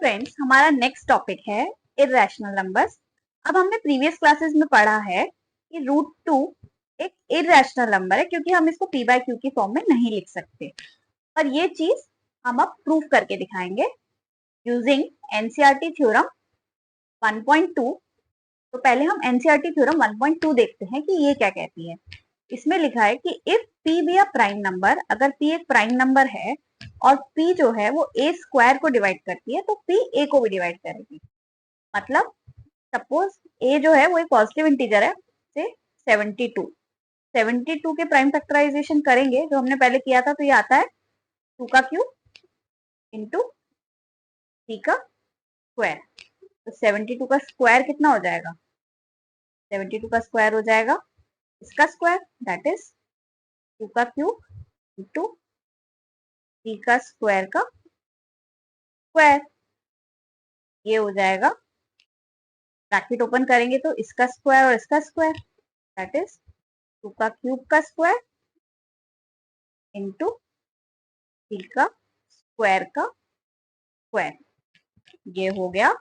Friends, हमारा next topic है irrational numbers. अब हमने प्रीवियस क्लासेस में पढ़ा है कि रूट टू एक इर्रेशनल नंबर है क्योंकि हम इसको p बाय क्यू की फॉर्म में नहीं लिख सकते। पर ये चीज हम अब प्रूव करके दिखाएंगे यूजिंग एनसीईआरटी थ्योरम 1.2। तो पहले हम एनसीईआरटी थ्योरम 1.2 देखते हैं कि ये क्या कहती है। इसमें लिखा है कि if p be a prime number, अगर p एक प्राइम नंबर है और p जो है वो a स्क्वायर को डिवाइड करती है तो p a को भी डिवाइड करेगी। मतलब सपोज a जो है वो एक पॉजिटिव इंटीजर है, से 72 के प्राइम फैक्टराइजेशन करेंगे जो हमने पहले किया था, तो ये आता है 2 का क्यूब इंटू 3 का स्क्वायर। तो 72 का स्क्वायर कितना हो जाएगा? 72 का स्क्वायर हो जाएगा इसका स्क्वायर, दैट इज 2 का क्यूब इंटू 3 का स्क्वायर का स्क्वायर। ये हो जाएगा, ब्रैकेट ओपन करेंगे तो इसका स्क्वायर और इसका स्क्वायर, दैट इज 2 का क्यूब का स्क्वायर इंटू 3 का स्क्वायर का स्क्वायर। ये हो गया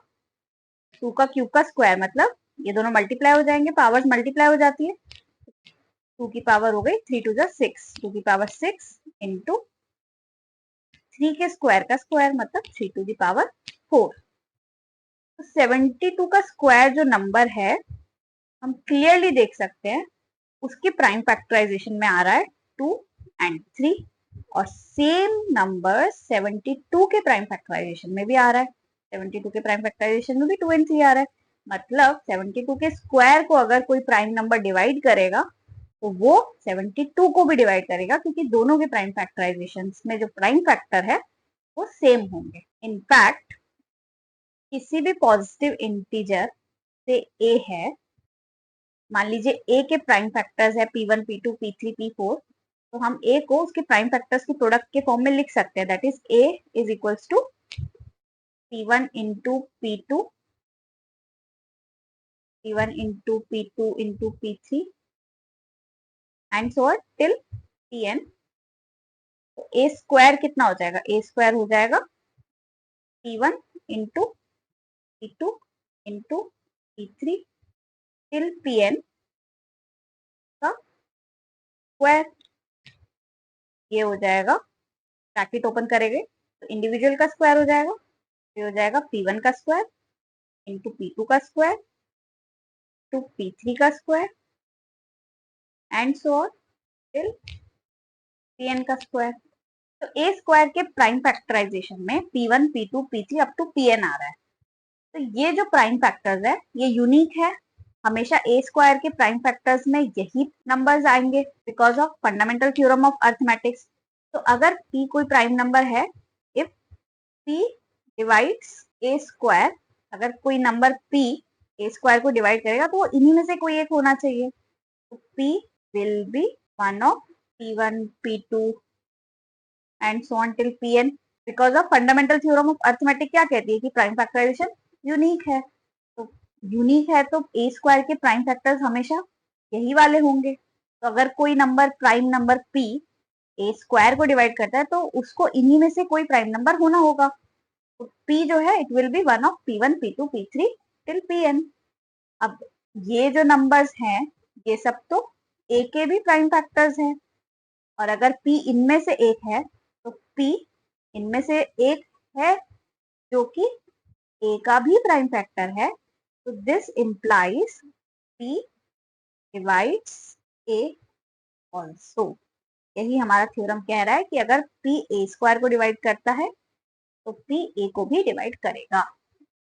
2 का क्यूब का स्क्वायर, मतलब ये दोनों मल्टीप्लाई हो जाएंगे, पावर्स मल्टीप्लाई हो जाती है। 2 की पावर हो गई 3 टू 6, 2 की पावर 6 इंटू 3 के स्क्वायर का स्क्वायर, मतलब 3 टू दी पावर 4। तो 72 का स्क्वायर जो नंबर है हम क्लियरली देख सकते हैं उसके प्राइम फैक्टराइजेशन में आ रहा है 2 एंड 3, और सेम नंबर 72 के प्राइम फैक्टराइजेशन में भी आ रहा है। 72 के प्राइम फैक्टराइजेशन में भी 2 एंड 3 आ रहा है। मतलब 72 के स्क्वायर को अगर कोई प्राइम नंबर डिवाइड करेगा तो वो 72 को भी डिवाइड करेगा, क्योंकि दोनों के प्राइम फैक्टराइजेशन में जो प्राइम फैक्टर है वो सेम होंगे। इनफैक्ट किसी भी पॉजिटिव इंटीजर से a है, मान लीजिए a के प्राइम फैक्टर्स है p1 p2 p3 p4, तो हम a को उसके प्राइम फैक्टर्स के प्रोडक्ट के फॉर्म में लिख सकते हैं, that is a is equals to p1 into p2, p1 into p2 into p3 and so on till pn। तो a स्क्वायर कितना हो जाएगा? a स्क्वायर हो जाएगा p1 into p2 into p3 till pn का स्क्वायर। ये हो जाएगा, ब्रैकेट ओपन करेंगे तो इंडिविजुअल का स्क्वायर हो जाएगा, ये हो जाएगा p1 का स्क्वायर इंटू p2 का स्क्वायर टू p3 का square and so on till pn का स्क्वायर। तो a स्क्वायर के प्राइम फैक्टराइजेशन में p1 p2 p3 up to pn आ रहा है। तो ये जो प्राइम फैक्टर्स है ये यूनिक है, हमेशा a स्क्वायर के प्राइम फैक्टर्स में यही नंबर्स आएंगे because of fundamental theorem of arithmetics. तो अगर p कोई प्राइम नंबर है, if p divides a square, अगर कोई नंबर p a स्क्वायर को डिवाइड करेगा तो वो इन्हीं में से कोई एक होना चाहिए। तो p will be one of p1 p2 and so on till pn, because of fundamental theorem of arithmetic क्या कहती है कि प्राइम फैक्टराइजेशन यूनिक है। तो यूनिक है तो a स्क्वायर के प्राइम फैक्टर्स हमेशा यही वाले होंगे। तो अगर कोई number prime number p a स्क्वायर को डिवाइड करता है तो उसको इन्हीं में से कोई प्राइम नंबर होना होगा। तो p जो है it will be one of p1 p2 p3 till pn। अब ये जो नंबर्स हैं ये सब तो a के भी प्राइम फैक्टर्स हैं, और अगर p इनमें से एक है तो p इनमें से एक है जो कि a का भी प्राइम फैक्टर है। तो this implies p divides a also. यही हमारा थ्योरम कह रहा है कि अगर p a स्क्वायर को डिवाइड करता है तो p a को भी डिवाइड करेगा।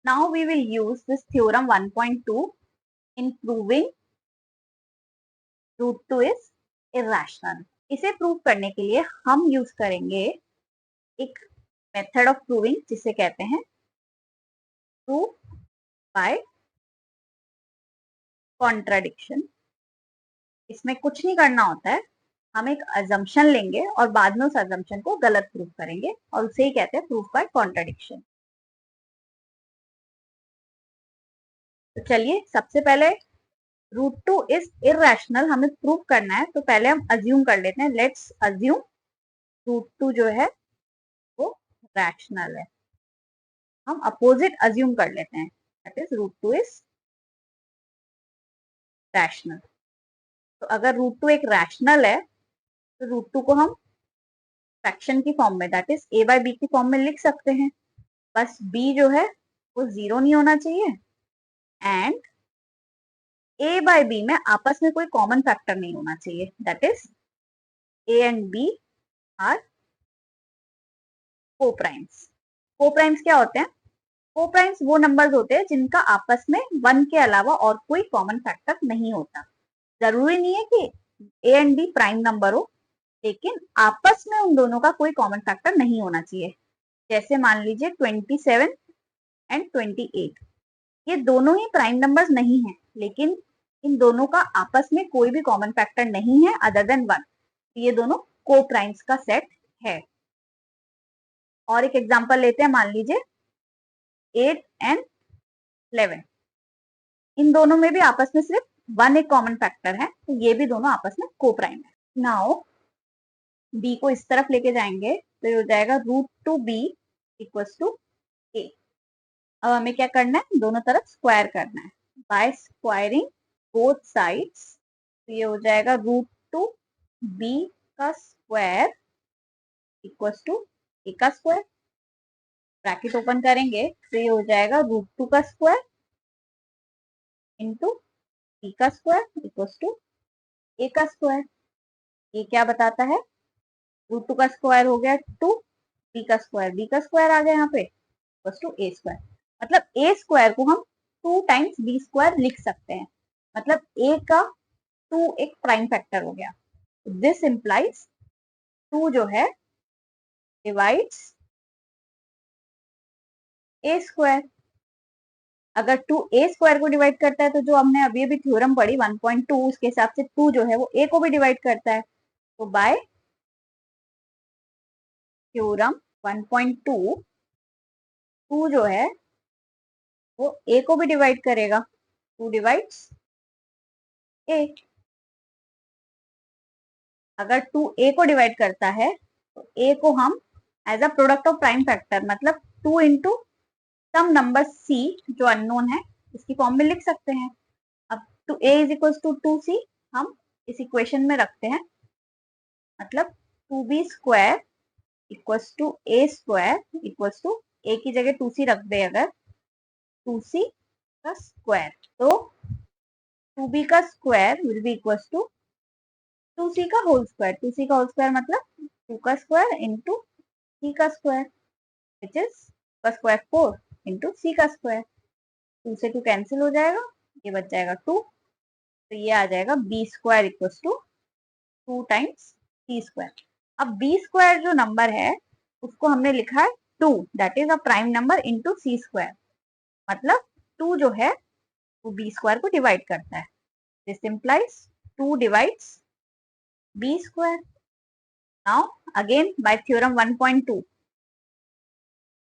Now we will use this theorem 1.2 in proving root two is irrational. इसे प्रूव करने के लिए हम यूज करेंगे एक मेथड ऑफ प्रूविंग जिसे कहते हैं प्रूव बाय कॉन्ट्राडिक्शन। इसमें कुछ नहीं करना होता है, हम एक अजम्पशन लेंगे और बाद में उस अजम्पशन को गलत प्रूव करेंगे और उसे ही कहते हैं प्रूफ बाय कॉन्ट्राडिक्शन। तो चलिए सबसे पहले रूट टू इज इरेशनल हमें प्रूव करना है, तो पहले हम अज्यूम कर लेते हैं, लेट्स अज्यूम रूट टू जो है वो रैशनल है। हम अपोजिट अज्यूम कर लेते हैं, that is root two is rational. तो अगर रूट टू एक रैशनल है तो रूट टू को हम फ्रैक्शन की फॉर्म में, that is A by B की फॉर्म में लिख सकते हैं। बस बी जो है वो 0 नहीं होना चाहिए एंड ए बाय बी में आपस में कोई कॉमन फैक्टर नहीं होना चाहिए, that is A and B are coprimes. Coprimes क्या होते हैं? कोप्राइम्स वो नंबर्स होते हैं जिनका आपस में 1 के अलावा और कोई कॉमन फैक्टर नहीं होता। जरूरी नहीं है कि A and B prime number हो, लेकिन आपस में उन दोनों का कोई कॉमन फैक्टर नहीं होना चाहिए। जैसे मान लीजिए 27 एंड 28, ये दोनों ही प्राइम नंबर्स नहीं है, लेकिन इन दोनों का आपस में कोई भी कॉमन फैक्टर नहीं है अदर देन 1। ये दोनों को प्राइम्स का सेट है। और एक एग्जांपल लेते हैं, मान लीजिए 8 एंड 11, इन दोनों में भी आपस में सिर्फ 1 एक कॉमन फैक्टर है, तो ये भी दोनों आपस में को प्राइम है। नाउ बी को इस तरफ लेके जाएंगे तो ये हो जाएगा root two B equals to A. अब हमें क्या करना है? दोनों तरफ स्क्वायर करना है। बाय स्क्वायरिंग बोथ साइड्स, तो ये हो जाएगा रूट टू बी का स्क्वायर इक्वल्स टू ए का स्क्वायर। ब्रैकेट ओपन करेंगे तो ये हो जाएगा रूट टू का स्क्वायर इंटू बी का स्क्वायर इक्वल्स टू ए का स्क्वायर। ये क्या बताता है? रूट टू का स्क्वायर हो गया 2, बी का स्क्वायर आ गया यहाँ पे इक्वल्स टू ए स्क्वायर। मतलब ए स्क्वायर को हम 2 टाइम्स बी स्क्वायर लिख सकते हैं, मतलब ए का 2 एक प्राइम फैक्टर हो गया। दिस इंप्लाइज 2 जो है डिवाइड्स ए स्क्वायर। अगर 2 ए स्क्वायर को डिवाइड करता है तो जो हमने अभी अभी थ्योरम पढ़ी 1.2, उसके हिसाब से 2 जो है वो ए को भी डिवाइड करता है। तो बाय थ्योरम 1.2 2 जो है वो ए को भी डिवाइड करेगा, 2 डिवाइड्स ए। अगर 2 ए को डिवाइड करता है तो ए को हम as a product of prime factor, मतलब 2 इंटू सम नंबर सी जो अननोन है, इसकी फॉर्म में लिख सकते हैं। अब two A is equal to 2c हम इस इक्वेशन में रखते हैं, मतलब 2b square equals to A square equals to A की जगह 2c रख दे अगर, 2c का स्क्वायर, तो 2b का square will be equals to 2c का होल स्क्वायर। 2c का होल स्क्वायर मतलब 2 का स्क्वायर इंटू c का स्क्वायर, विच इज का स्क्वायर 4 इंटू c का स्क्वायर। 2 से 2 कैंसिल हो जाएगा, ये बच जाएगा 2, तो ये आ जाएगा B square equals to 2 times C square. अब बी स्क्वायर जो नंबर है उसको हमने लिखा है 2, that is a prime number into C square, मतलब 2 जो है वो बी स्क्वायर को डिवाइड करता है। This implies 2 divides B square. Now again by theorem 1.2,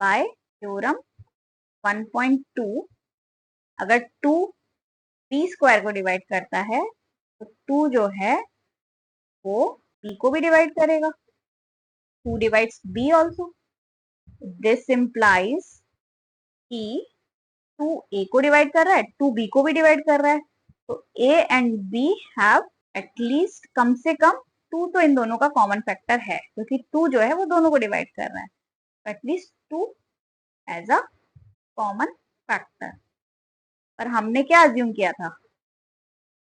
by theorem 1.2 अगर 2 बी स्क्वायर को डिवाइड करता है तो 2 जो है वो बी को भी डिवाइड करेगा, 2 divides B also. This implies कि 2 ए को डिवाइड कर रहा है, 2 बी को भी डिवाइड कर रहा है, तो A and B have at least कम से कम 2 तो इन दोनों का कॉमन फैक्टर है, क्योंकि 2 जो है वो दोनों को डिवाइड कर रहा है, at least 2 as a common factor. पर हमने क्या अज्यूम किया था?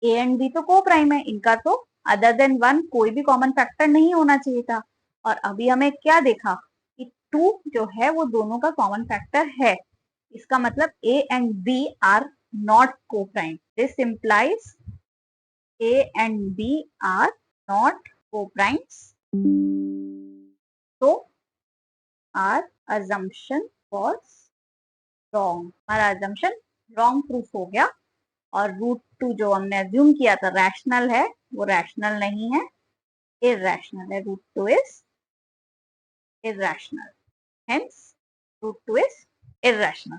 ए एंड बी तो को प्राइम है, इनका तो अदर देन 1 कोई भी कॉमन फैक्टर नहीं होना चाहिए था। और अभी हमें क्या देखा कि 2 जो है वो दोनों का कॉमन फैक्टर है, इसका मतलब A and B are not coprime. This implies A and B are not coprimes, तो आर अजम्पशन वाज रॉन्ग। हमारा अजम्पशन रॉन्ग प्रूफ हो गया, और रूट टू जो हमने अज्यूम किया था रैशनल है, वो रैशनल नहीं है, इरैशनल है। Root two is irrational, hence root two is irrational.